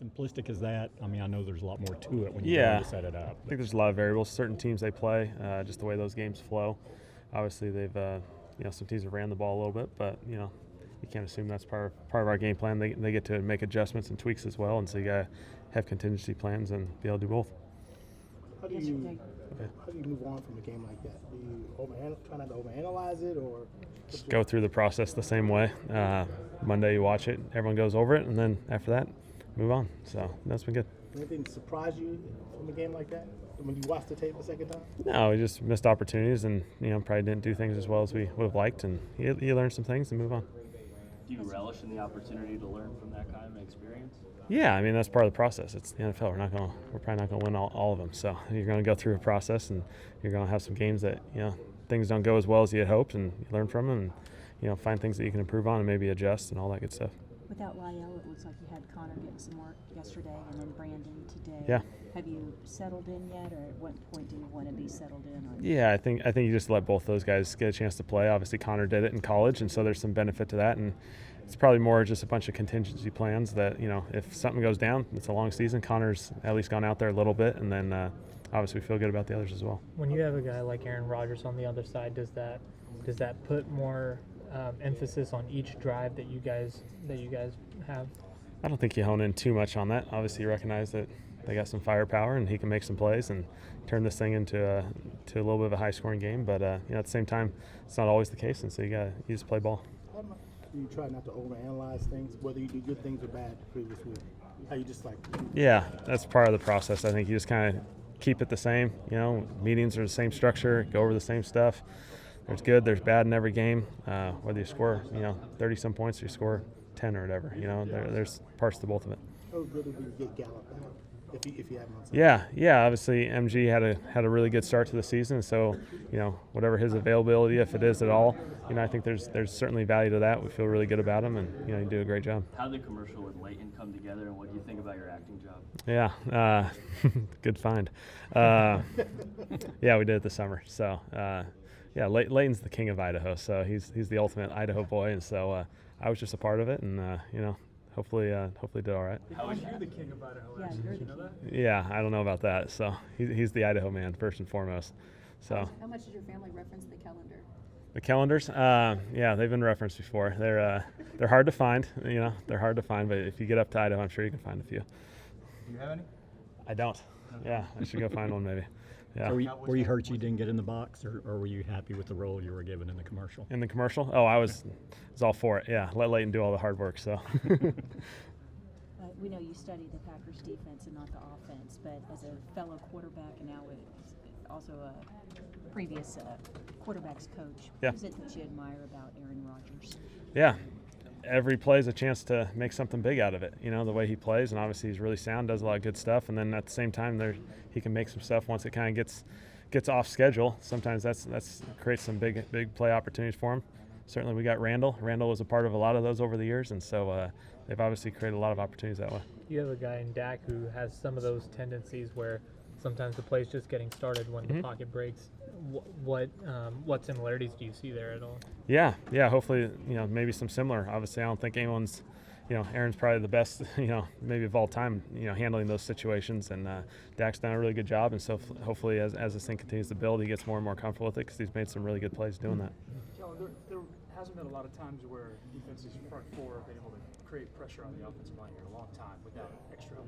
simplistic as that? I mean, I know there's a lot more to it when you Yeah. learn to set it up. I think there's a lot of variables. Certain teams they play, just the way those games flow. Obviously, they've some teams have ran the ball a little bit, but you can't assume that's part of our game plan. They get to make adjustments and tweaks as well, and so you gotta have contingency plans and be able to do both. How do you move on from a game like that? Do you try not to overanalyze it, or just go through the process the same way? Monday you watch it, everyone goes over it, and then after that, move on. So that's been good. Anything surprise you from a game like that when you watch the tape the second time? No, we just missed opportunities, and probably didn't do things as well as we would have liked, and you learn some things and move on. Do you relish in the opportunity to learn from that kind of experience? Yeah, I mean that's part of the process. It's the NFL. We're probably not going to win all of them. So you're going to go through a process, and you're going to have some games that things don't go as well as you had hoped, and you learn from them, and find things that you can improve on and maybe adjust and all that good stuff. Without Lyle, it looks like you had Connor getting some work yesterday, and then Brandon today. Yeah. Have you settled in yet, or at what point do you want to be settled in? Yeah, I think you just let both those guys get a chance to play. Obviously, Connor did it in college, and so there's some benefit to that, and it's probably more just a bunch of contingency plans that, if something goes down, it's a long season. Connor's at least gone out there a little bit, and then obviously we feel good about the others as well. When you have a guy like Aaron Rodgers on the other side, does that put more emphasis on each drive that you guys have? I don't think you hone in too much on that. Obviously, you recognize that they got some firepower and he can make some plays and turn this thing into a little bit of a high-scoring game. But at the same time, it's not always the case, and so you just play ball. You try not to overanalyze things, whether you do good things or bad the previous week. How you just Yeah, that's part of the process. I think you just kind of keep it the same. Meetings are the same structure, go over the same stuff. There's good, there's bad in every game. Whether you score, 30-some points or you score 10 or whatever. There's parts to both of it. How good would you get Gallup back if you have him on? Yeah. Obviously, MG had a really good start to the season. So, whatever his availability, if it is at all, I think there's certainly value to that. We feel really good about him, and you do a great job. How did the commercial with Leighton come together, and what do you think about your acting job? Yeah, good find. Yeah, we did it this summer. So, Leighton's the king of Idaho, so he's the ultimate Idaho boy, and so I was just a part of it, and hopefully did all right. How you're the king of Idaho? Yeah, did you know that? Yeah, I don't know about that. So he's the Idaho man first and foremost. So how much did your family reference the calendar? the calendars, yeah, they've been referenced before. They're hard to find. They're hard to find, but if you get up to Idaho, I'm sure you can find a few. Do you have any? I don't. Yeah, I should go find one maybe. Yeah. So were you hurt you didn't get in the box, or were you happy with the role you were given in the commercial? In the commercial? Oh, I was all for it. Yeah, let Leighton do all the hard work. So. We know you study the Packers defense and not the offense, but as a fellow quarterback and now also a previous quarterback's coach, what is it that you admire about Aaron Rodgers? Yeah. Every play is a chance to make something big out of it. The way he plays, and obviously he's really sound, does a lot of good stuff, and then at the same time he can make some stuff once it kind of gets off schedule. Sometimes that's creates some big play opportunities for him. Certainly we got Randall. Randall was a part of a lot of those over the years, and so they've obviously created a lot of opportunities that way. You have a guy in Dak who has some of those tendencies where sometimes the play's just getting started when the pocket breaks. What similarities do you see there at all? Yeah. Hopefully, maybe some similar. Obviously, I don't think anyone's, Aaron's probably the best, maybe of all time, handling those situations. And Dak's done a really good job. And so hopefully, as this thing continues to build, he gets more and more comfortable with it because he's made some really good plays doing that. Kellen, there hasn't been a lot of times where defenses front four have been able to create pressure on the offensive line in a long time without extra help.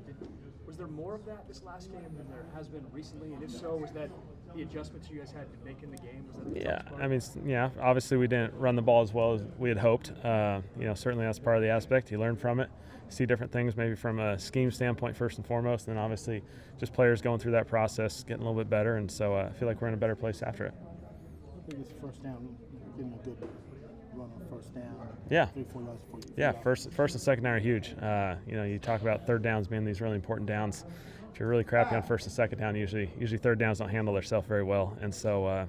Was there more of that this last game than there has been recently? And if so, was that the adjustments you guys had to make in the game? Was that obviously we didn't run the ball as well as we had hoped. Certainly that's part of the aspect. You learn from it, see different things maybe from a scheme standpoint first and foremost, and then obviously just players going through that process, getting a little bit better, and so I feel like we're in a better place after it. I think it's first down, getting a good run on first down. Yeah. 3-4 yards before you Yeah, first and second down are huge. You talk about third downs being these really important downs. If you're really crappy on first and second down, usually third downs don't handle themselves very well. And so,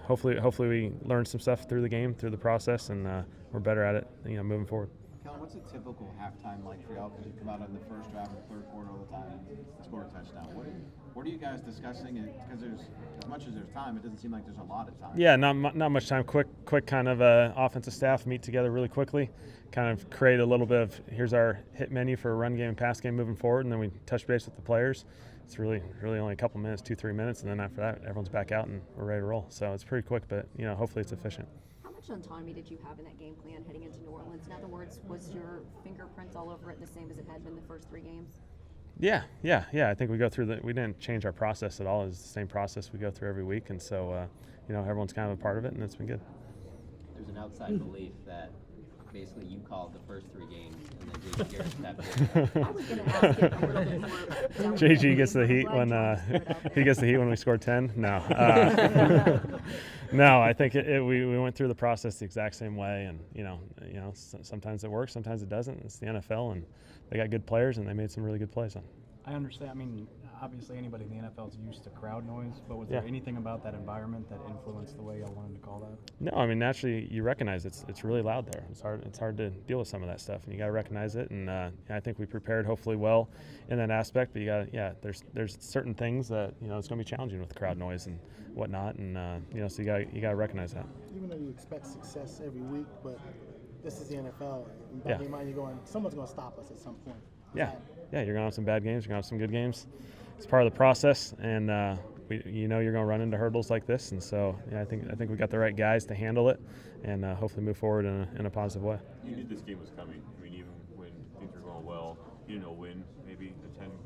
hopefully we learn some stuff through the game, through the process, and we're better at it, moving forward. Kellen, what's a typical halftime like for y'all? Because you come out in the first drive and third quarter all the time and score a touchdown. What are you guys discussing? Because there's as much as there's time, it doesn't seem like there's a lot of time. Yeah, not much time. Quick kind of offensive staff meet together really quickly, kind of create a little bit of here's our hit menu for a run game and pass game moving forward, and then we touch base with the players. It's really only a couple minutes, 2-3 minutes, and then after that, everyone's back out and we're ready to roll. So it's pretty quick, but hopefully it's efficient. How much autonomy did you have in that game plan heading into New Orleans? In other words, was your fingerprints all over it the same as it had been the first 3 games? Yeah. I think we go through we didn't change our process at all. It's the same process we go through every week, and so everyone's kind of a part of it, and it's been good. There's an outside belief that basically you called the first 3 games and then JG Garrett stepped in. I was going to ask it a little bit more. JG gets the heat when we scored 10. No, no. I think we went through the process the exact same way, and sometimes it works, sometimes it doesn't. It's the NFL, and they got good players, and they made some really good plays. I understand. I mean, obviously anybody in the NFL is used to crowd noise, but was there anything about that environment that influenced the way y'all wanted to call that? No, I mean, naturally you recognize it's really loud there. It's hard to deal with some of that stuff, and you got to recognize it. And I think we prepared hopefully well in that aspect. But there's certain things that it's going to be challenging with crowd noise and whatnot, and so you got to recognize that. Even though you expect success every week, but this is the NFL. In the back of your mind, you're going, someone's going to stop us at some point. Yeah, you're going to have some bad games. You're going to have some good games. It's part of the process, and you're going to run into hurdles like this. And so, I think we got the right guys to handle it, and hopefully move forward in a positive way. You knew this game was coming. I mean, even when things were going well, you didn't know when, maybe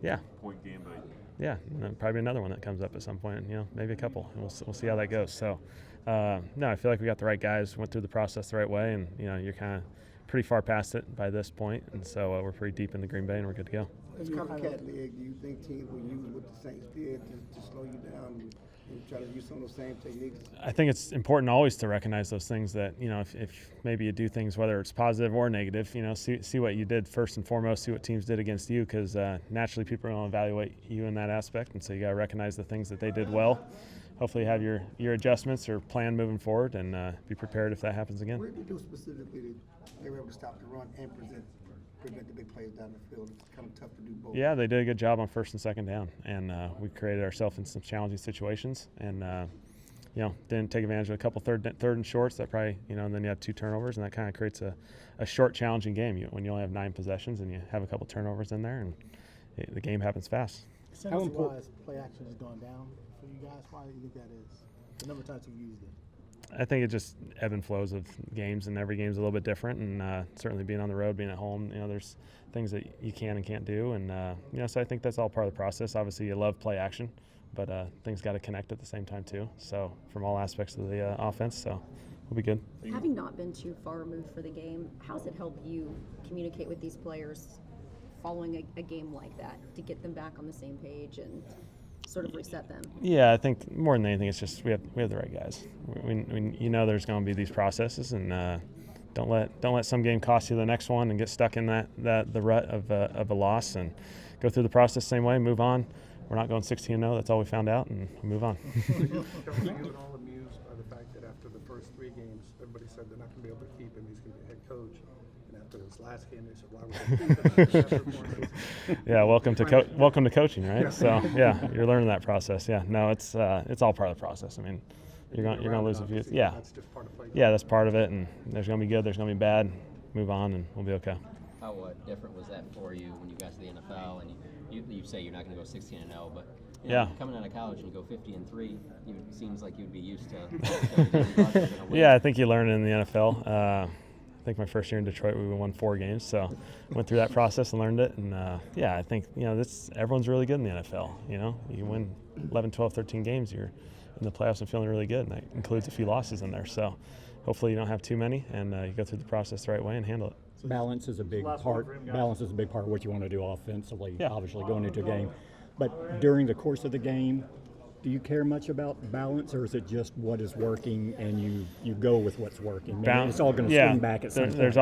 a 10-point game, but probably another one that comes up at some point. Maybe a couple, and we'll see how that goes. So, I feel like we got the right guys, went through the process the right way, and you're kind of pretty far past it by this point, and so we're pretty deep in the Green Bay, and we're good to go. This copycat league, do you think teams will use what the Saints did to slow you down and try to use some of those same techniques? I think it's important always to recognize those things that, if maybe you do things, whether it's positive or negative, see what you did first and foremost, see what teams did against you, because naturally people are going to evaluate you in that aspect, and so you got to recognize the things that they did well. Hopefully have your adjustments or plan moving forward, and be prepared if that happens again. What did they do specifically that they were able to stop the run and prevent the big plays down the field? It's kind of tough to do both. Yeah, they did a good job on first and second down, and we created ourselves in some challenging situations, and didn't take advantage of a couple third and shorts that probably and then you have 2 turnovers, and that kind of creates a short, challenging game when you only have 9 possessions and you have a couple turnovers in there, and the game happens fast. How important play action has gone down for you guys? Why do you think that is? The number of times you've used it. I think it just ebb and flows of games, and every game's a little bit different. And certainly being on the road, being at home, there's things that you can and can't do. And so I think that's all part of the process. Obviously, you love play action, but things got to connect at the same time too. So from all aspects of the offense, so we'll be good. Having not been too far removed for the game, how's it helped you communicate with these players following a game like that to get them back on the same page and sort of reset them? Yeah, I think more than anything, it's just we have the right guys. We there's going to be these processes, and don't let some game cost you the next one and get stuck in the rut of a loss, and go through the process the same way, move on. We're not going 16-0. That's all we found out, and we move on. Are you at all amused by the fact that after the first 3 games, everybody said they're not going to be able to keep him, he's going to be head coach? And after this last game, they said, why would they keep him? Yeah, welcome to coaching, right? So you're learning that process. Yeah, no, it's all part of the process. I mean, you're going to lose a few. Yeah, that's just part of playing. Yeah, that's part of it, and there's going to be good, there's going to be bad. Move on, and we'll be okay. How different was that for you when you got to the NFL and you say you're not going to go 16-0, but coming out of college and you go 50-3, it seems like you'd be used to. Yeah, I think you learn it in the NFL. I think my first year in Detroit, we won 4 games, so went through that process and learned it. And I think everyone's really good in the NFL. You win 11, 12, 13 games, you're in the playoffs and feeling really good, and that includes a few losses in there. So hopefully you don't have too many, and you go through the process the right way and handle it. Balance is a big part. Balance is a big part of what you want to do offensively. Yeah. Obviously, going into a game, but during the course of the game, do you care much about balance, or is it just what is working and you go with what's working? It's all going to swing back at some point. There's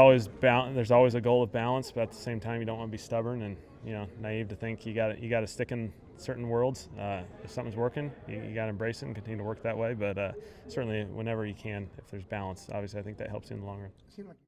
always a goal of balance, but at the same time, you don't want to be stubborn and naive to think you got to stick in certain worlds. If something's working, you got to embrace it and continue to work that way. But certainly, whenever you can, if there's balance, obviously, I think that helps you in the long run.